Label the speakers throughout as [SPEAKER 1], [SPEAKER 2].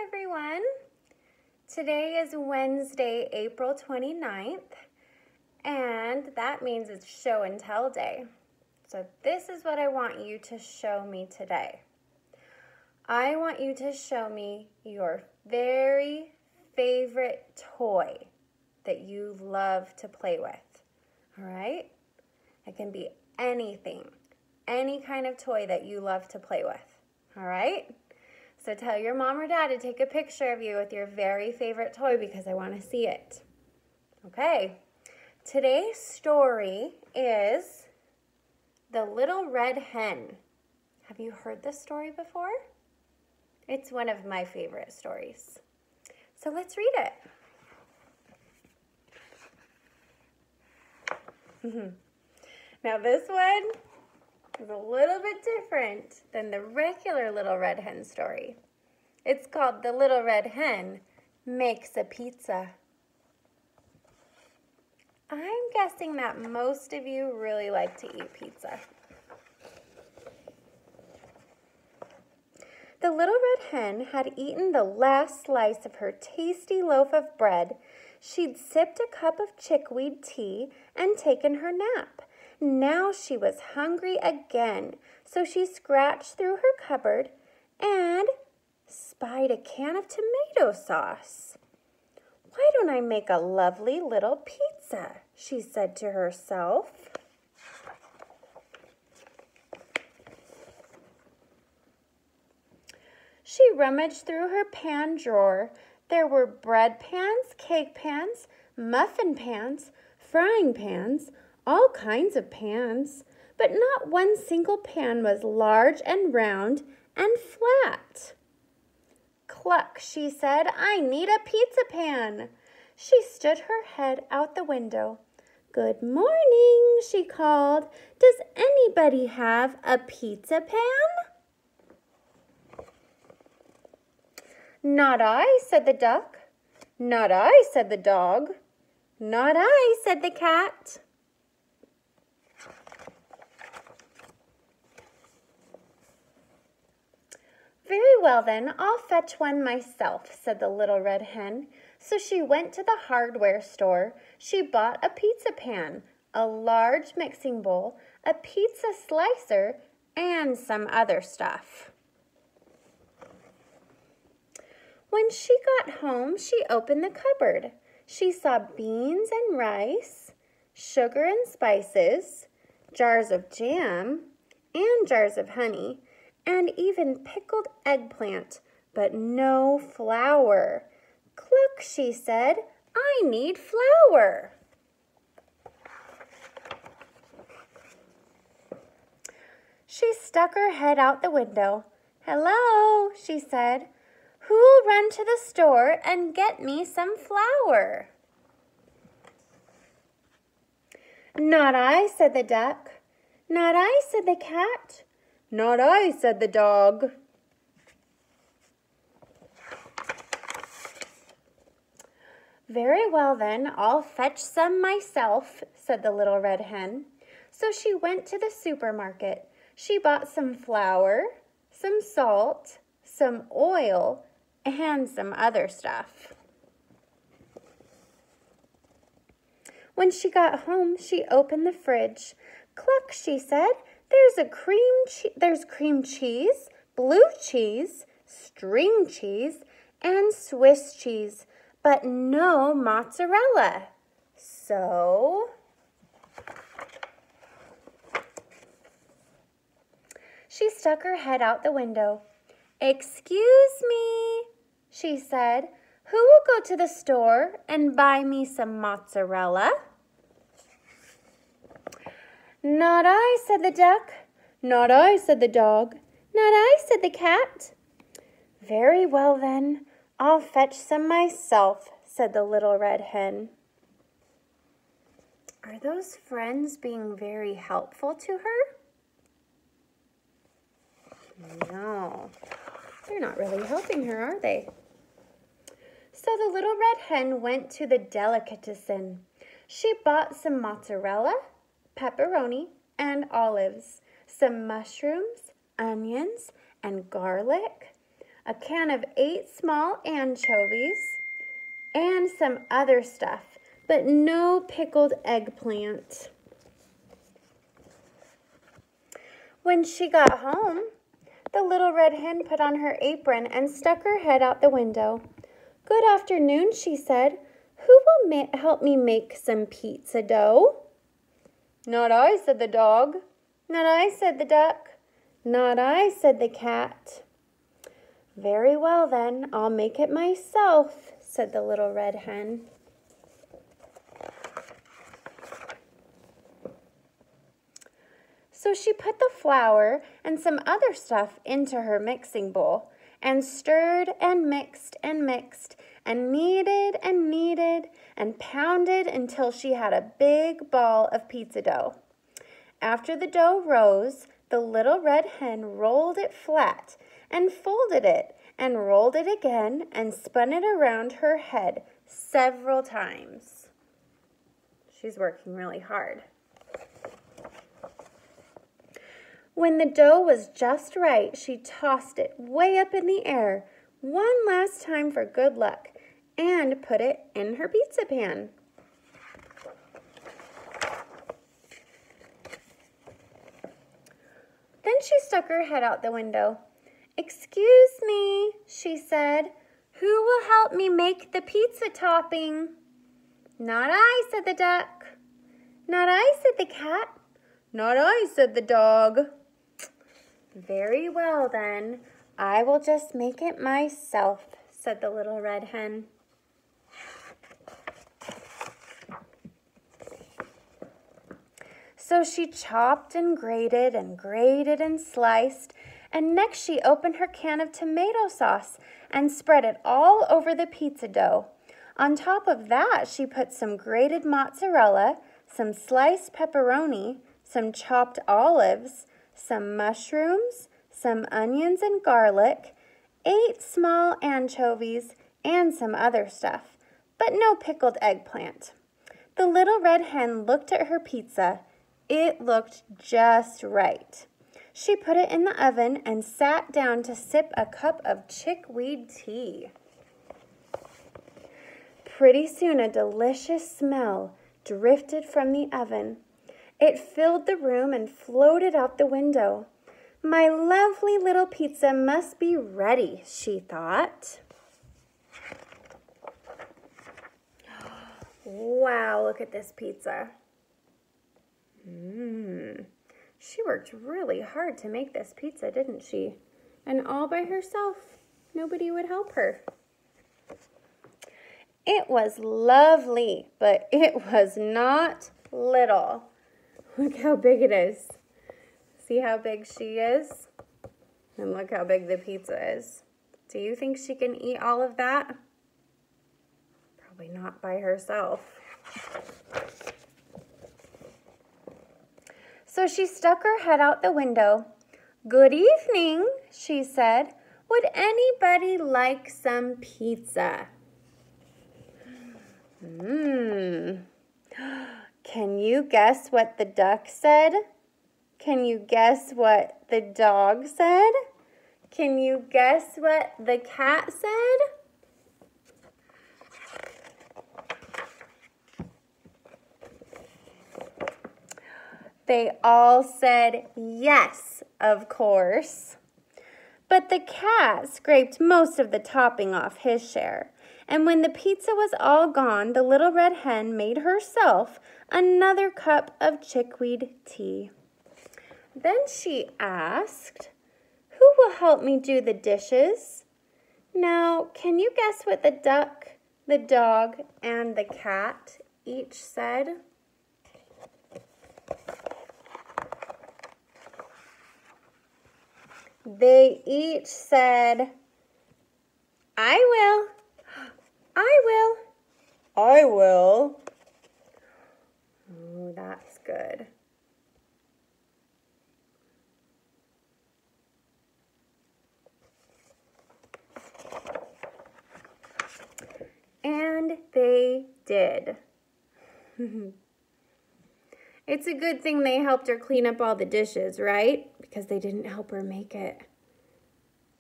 [SPEAKER 1] everyone. Today is Wednesday, April 29th, and that means it's show and tell day. So this is what I want you to show me today. I want you to show me your very favorite toy that you love to play with, all right? It can be anything, any kind of toy that you love to play with, all right? So tell your mom or dad to take a picture of you with your very favorite toy because I want to see it. Okay, today's story is The Little Red Hen. Have you heard this story before? It's one of my favorite stories. So let's read it. Now this one is a little bit different than the regular Little Red Hen story. It's called The Little Red Hen Makes a Pizza. I'm guessing that most of you really like to eat pizza. The little red hen had eaten the last slice of her tasty loaf of bread. She'd sipped a cup of chickweed tea and taken her nap. Now she was hungry again, so she scratched through her cupboard and spied a can of tomato sauce. "Why don't I make a lovely little pizza?" she said to herself. She rummaged through her pan drawer. There were bread pans, cake pans, muffin pans, frying pans, all kinds of pans, but not one single pan was large and round and flat. "Cluck," she said, "I need a pizza pan." She stood her head out the window. "Good morning," she called. "Does anybody have a pizza pan?" "Not I," said the duck. "Not I," said the dog. "Not I," said the cat. "Very well then, I'll fetch one myself," said the little red hen. So she went to the hardware store. She bought a pizza pan, a large mixing bowl, a pizza slicer, and some other stuff. When she got home, she opened the cupboard. She saw beans and rice, sugar and spices, jars of jam, and jars of honey, and even pickled eggplant, but no flour. "Cluck," she said, "I need flour." She stuck her head out the window. "Hello," she said. "Who'll run to the store and get me some flour?" "Not I," said the duck. "Not I," said the cat. "Not I," said the dog. "Very well then, I'll fetch some myself," said the little red hen. So she went to the supermarket. She bought some flour, some salt, some oil, and some other stuff. When she got home, she opened the fridge. "Cluck," she said, there's cream cheese, blue cheese, string cheese, and Swiss cheese, but no mozzarella." So she stuck her head out the window. "Excuse me," she said, "who will go to the store and buy me some mozzarella?" "Not I," said the duck. "Not I," said the dog. "Not I," said the cat. "Very well then, I'll fetch some myself," said the little red hen. Are those friends being very helpful to her? No, they're not really helping her, are they? So the little red hen went to the delicatessen. She bought some mozzarella, pepperoni, and olives, some mushrooms, onions, and garlic, a can of 8 small anchovies, and some other stuff, but no pickled eggplant. When she got home, the little red hen put on her apron and stuck her head out the window. "Good afternoon," she said. "Who will help me make some pizza dough?" "Not I," said the dog. "Not I," said the duck. "Not I," said the cat. "Very well then, I'll make it myself," said the little red hen. So she put the flour and some other stuff into her mixing bowl and stirred and mixed and mixed and kneaded and pounded until she had a big ball of pizza dough. After the dough rose, the little red hen rolled it flat and folded it and rolled it again and spun it around her head several times. She's working really hard. When the dough was just right, she tossed it way up in the air one last time for good luck and put it in her pizza pan. Then she stuck her head out the window. "Excuse me," she said. "Who will help me make the pizza topping?" "Not I," said the duck. "Not I," said the cat. "Not I," said the dog. "Very well then, I will just make it myself," said the little red hen. So she chopped and grated and sliced, and next she opened her can of tomato sauce and spread it all over the pizza dough. On top of that, she put some grated mozzarella, some sliced pepperoni, some chopped olives, some mushrooms, some onions and garlic, 8 small anchovies, and some other stuff, but no pickled eggplant. The little red hen looked at her pizza. It looked just right. She put it in the oven and sat down to sip a cup of chickweed tea. Pretty soon a delicious smell drifted from the oven. It filled the room and floated out the window. "My lovely little pizza must be ready," she thought. Wow, look at this pizza. She worked really hard to make this pizza, didn't she? And all by herself. Nobody would help her. It was lovely, but it was not little. Look how big it is. See how big she is? And look how big the pizza is. Do you think she can eat all of that? Probably not by herself. So she stuck her head out the window. "Good evening," she said. "Would anybody like some pizza?" Can you guess what the duck said? Can you guess what the dog said? Can you guess what the cat said? They all said yes, of course. But the cat scraped most of the topping off his share. And when the pizza was all gone, the little red hen made herself another cup of chickweed tea. Then she asked, "Who will help me do the dishes?" Now, can you guess what the duck, the dog, and the cat each said? They each said, "I will. I will. I will." Oh, that's good. And they did. It's a good thing they helped her clean up all the dishes, right? Because they didn't help her make it.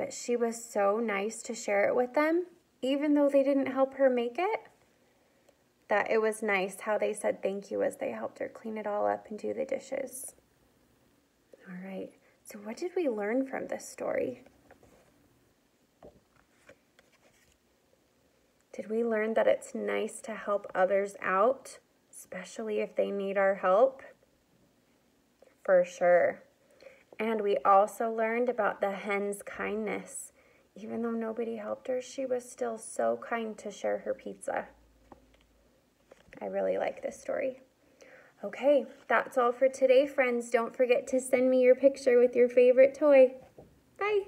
[SPEAKER 1] but she was so nice to share it with them, even though they didn't help her make it, that it was nice how they said thank you as they helped her clean it all up and do the dishes. All right, so what did we learn from this story? Did we learn that it's nice to help others out, especially if they need our help? For sure. And we also learned about the hen's kindness. Even though nobody helped her, she was still so kind to share her pizza. I really like this story. Okay, that's all for today, friends. Don't forget to send me your picture with your favorite toy. Bye.